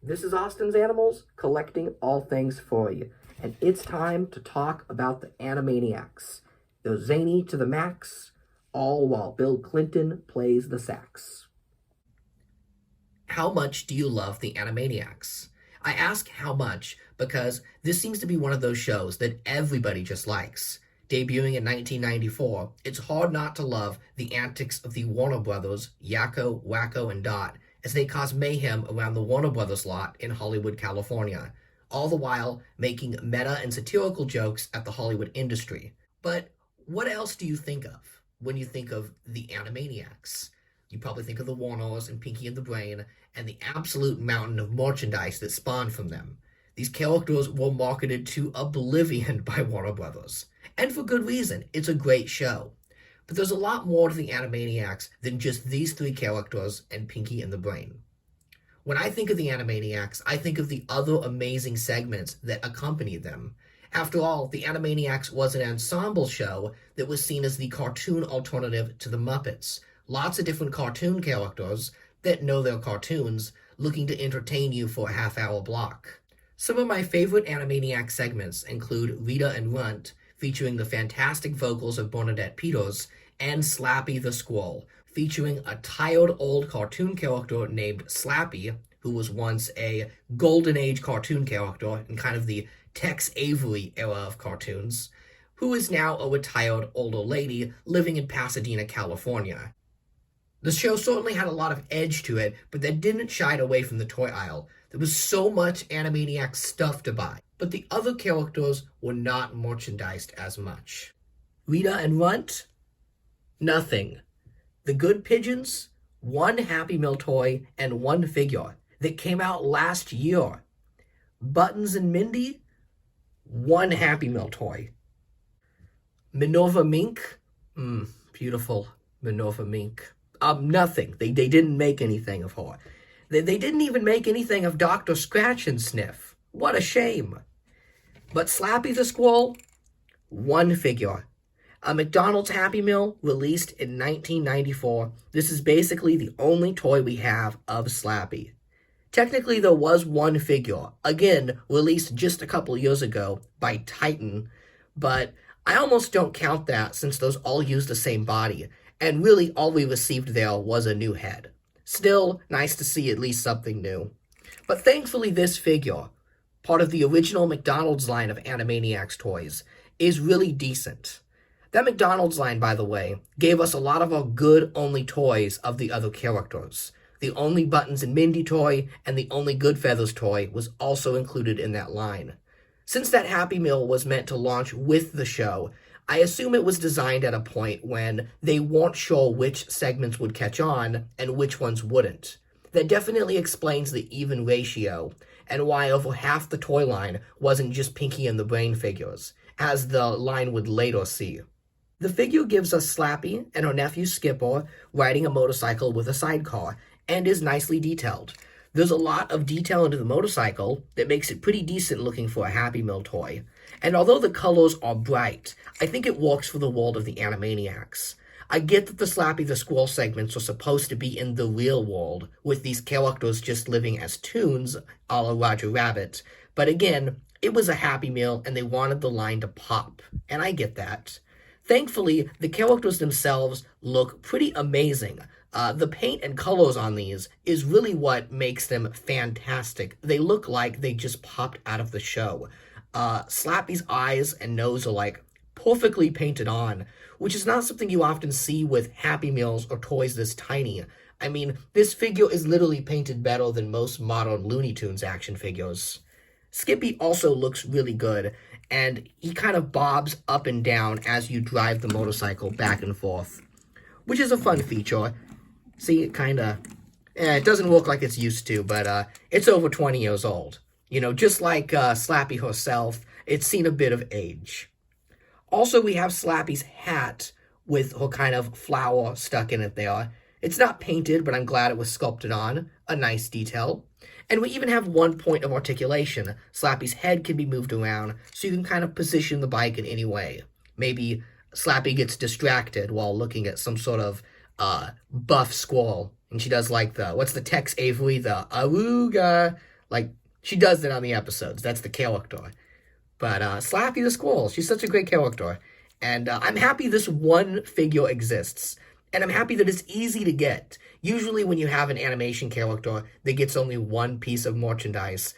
This is Austin's Animals, collecting all things for you. And it's time to talk about the Animaniacs. They're zany to the max, all while Bill Clinton plays the sax. How much do you love the Animaniacs? I ask how much because this seems to be one of those shows that everybody just likes. Debuting in 1994, it's hard not to love the antics of the Warner Brothers, Yakko, Wacko, and Dot, as they cause mayhem around the Warner Brothers lot in Hollywood, California, all the while making meta and satirical jokes at the Hollywood industry. But what else do you think of when you think of the Animaniacs? You probably think of the Warners and Pinky and the Brain and the absolute mountain of merchandise that spawned from them. These characters were marketed to oblivion by Warner Brothers. And for good reason, it's a great show. But there's a lot more to the Animaniacs than just these three characters and Pinky and the Brain. When I think of the Animaniacs, I think of the other amazing segments that accompanied them. After all, the Animaniacs was an ensemble show that was seen as the cartoon alternative to the Muppets. Lots of different cartoon characters that know their cartoons, looking to entertain you for a half-hour block. Some of my favorite Animaniacs segments include Rita and Runt, featuring the fantastic vocals of Bernadette Peters, and Slappy the Squirrel, featuring a tired old cartoon character named Slappy, who was once a golden age cartoon character in kind of the Tex Avery era of cartoons, who is now a retired older lady living in Pasadena, California. The show certainly had a lot of edge to it, but that didn't shy away from the toy aisle. There was so much Animaniacs stuff to buy, but the other characters were not merchandised as much. Rita and Runt? Nothing. The Good Pigeons? One Happy Meal toy and one figure that came out last year. Buttons and Mindy? One Happy Meal toy. Minerva Mink? Beautiful Minerva Mink. Nothing. They didn't make anything of her. They didn't even make anything of Dr. Scratch and Sniff. What a shame. But Slappy the Squirrel? One figure. A McDonald's Happy Meal released in 1994. This is basically the only toy we have of Slappy. Technically, there was one figure, again, released just a couple years ago by Titan, but I almost don't count that since those all use the same body, and really all we received there was a new head. Still, nice to see at least something new. But thankfully this figure, part of the original McDonald's line of Animaniacs toys, is really decent. That McDonald's line, by the way, gave us a lot of our good only toys of the other characters. The only Buttons and Mindy toy and the only Good Feathers toy was also included in that line. Since that Happy Meal was meant to launch with the show, I assume it was designed at a point when they weren't sure which segments would catch on and which ones wouldn't. That definitely explains the even ratio, and why over half the toy line wasn't just Pinky and the Brain figures, as the line would later see. The figure gives us Slappy and her nephew Skipper riding a motorcycle with a sidecar, and is nicely detailed. There's a lot of detail into the motorcycle that makes it pretty decent looking for a Happy Meal toy. And although the colors are bright, I think it works for the world of the Animaniacs. I get that the Slappy the Squirrel segments are supposed to be in the real world, with these characters just living as toons, a la Roger Rabbit, but again, it was a Happy Meal and they wanted the line to pop, and I get that. Thankfully, the characters themselves look pretty amazing. The paint and colors on these is really what makes them fantastic. They look like they just popped out of the show. Slappy's eyes and nose are like perfectly painted on, which is not something you often see with Happy Meals or toys this tiny. I mean, this figure is literally painted better than most modern Looney Tunes action figures. Skippy also looks really good, and he kind of bobs up and down as you drive the motorcycle back and forth, which is a fun feature. See, it kind of, it doesn't look like it's used to, but it's over 20 years old. You know, just like Slappy herself, it's seen a bit of age. Also, we have Slappy's hat with her kind of flower stuck in it there. It's not painted, but I'm glad it was sculpted on. A nice detail. And we even have one point of articulation. Slappy's head can be moved around, so you can kind of position the bike in any way. Maybe Slappy gets distracted while looking at some sort of buff squirrel. And she does like what's the Tex Avery, the awooga. Like, she does it on the episodes. That's the character. But Slappy the squirrel, she's such a great character. And I'm happy this one figure exists. And I'm happy that it's easy to get. Usually when you have an animation character that gets only one piece of merchandise,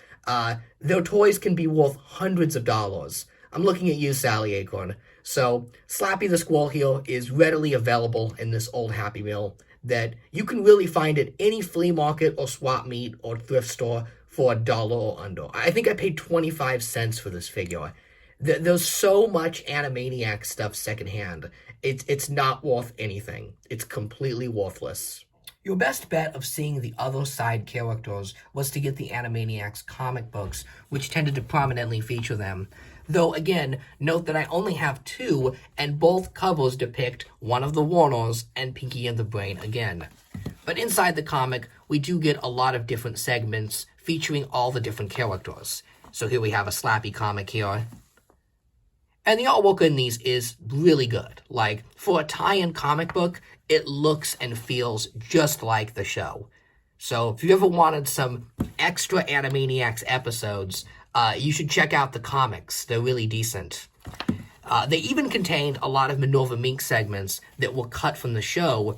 their toys can be worth hundreds of dollars. I'm looking at you, Sally Acorn. So Slappy the squirrel here is readily available in this old Happy Meal that you can really find at any flea market or swap meet or thrift store for $1 or under. I think I paid 25 cents for this figure. There's so much Animaniacs stuff secondhand. It's not worth anything. It's completely worthless. Your best bet of seeing the other side characters was to get the Animaniacs comic books, which tended to prominently feature them. Though, again, note that I only have 2, and both covers depict one of the Warners and Pinky and the Brain again. But inside the comic, we do get a lot of different segments featuring all the different characters. So here we have a Slappy comic here. And the artwork in these is really good. Like, for a tie-in comic book, it looks and feels just like the show. So if you ever wanted some extra Animaniacs episodes, you should check out the comics. They're really decent. They even contained a lot of Minerva Mink segments that were cut from the show.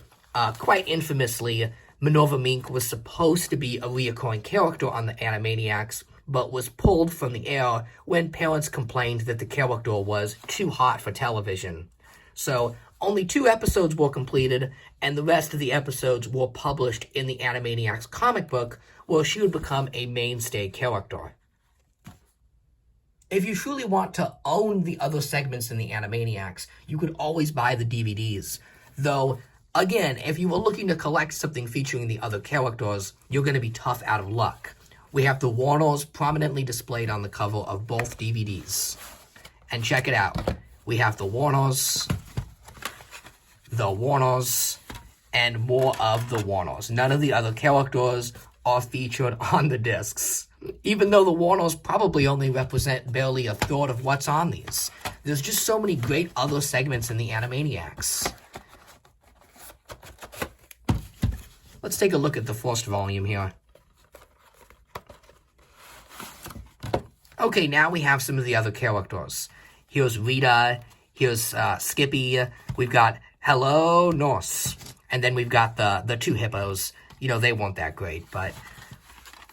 Quite infamously, Minerva Mink was supposed to be a recurring character on the Animaniacs, but was pulled from the air when parents complained that the character was too hot for television. So only 2 episodes were completed, and the rest of the episodes were published in the Animaniacs comic book, where she would become a mainstay character. If you truly want to own the other segments in the Animaniacs, you could always buy the DVDs. Though, again, if you were looking to collect something featuring the other characters, you're going to be tough out of luck. We have the Warners prominently displayed on the cover of both DVDs. And check it out. We have the Warners, and more of the Warners. None of the other characters are featured on the discs. Even though the Warners probably only represent barely a third of what's on these. There's just so many great other segments in the Animaniacs. Let's take a look at the first volume here. Okay, now we have some of the other characters. Here's Rita, here's Skippy, we've got Hello Nurse, and then we've got the 2 hippos. You know, they weren't that great, but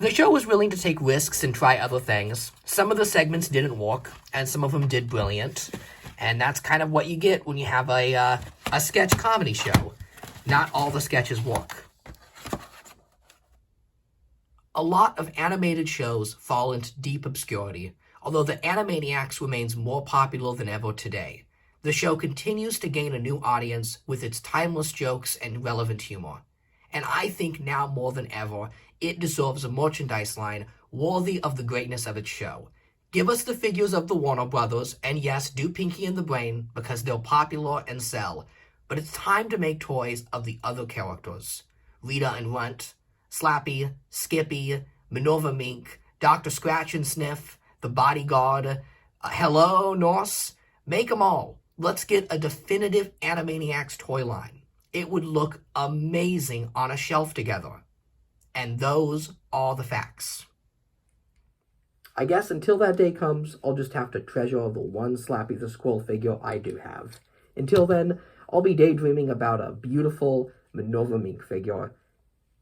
the show was willing to take risks and try other things. Some of the segments didn't work, and some of them did brilliant, and that's kind of what you get when you have a sketch comedy show. Not all the sketches work. A lot of animated shows fall into deep obscurity, although the Animaniacs remains more popular than ever today. The show continues to gain a new audience with its timeless jokes and relevant humor. And I think now more than ever, it deserves a merchandise line worthy of the greatness of its show. Give us the figures of the Warner Brothers, and yes, do Pinky and the Brain, because they're popular and sell. But it's time to make toys of the other characters. Rita and Runt, Slappy, Skippy, Minerva Mink, Dr. Scratch and Sniff, the Bodyguard, Hello Nurse. Make them all. Let's get a definitive Animaniacs toy line. It would look amazing on a shelf together. And those are the facts. I guess until that day comes, I'll just have to treasure the one Slappy the Squirrel figure I do have. Until then, I'll be daydreaming about a beautiful Minerva Mink figure.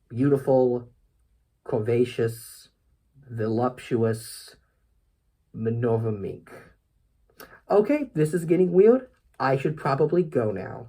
Beautiful, curvaceous, voluptuous Minerva Mink. Okay, this is getting weird. I should probably go now.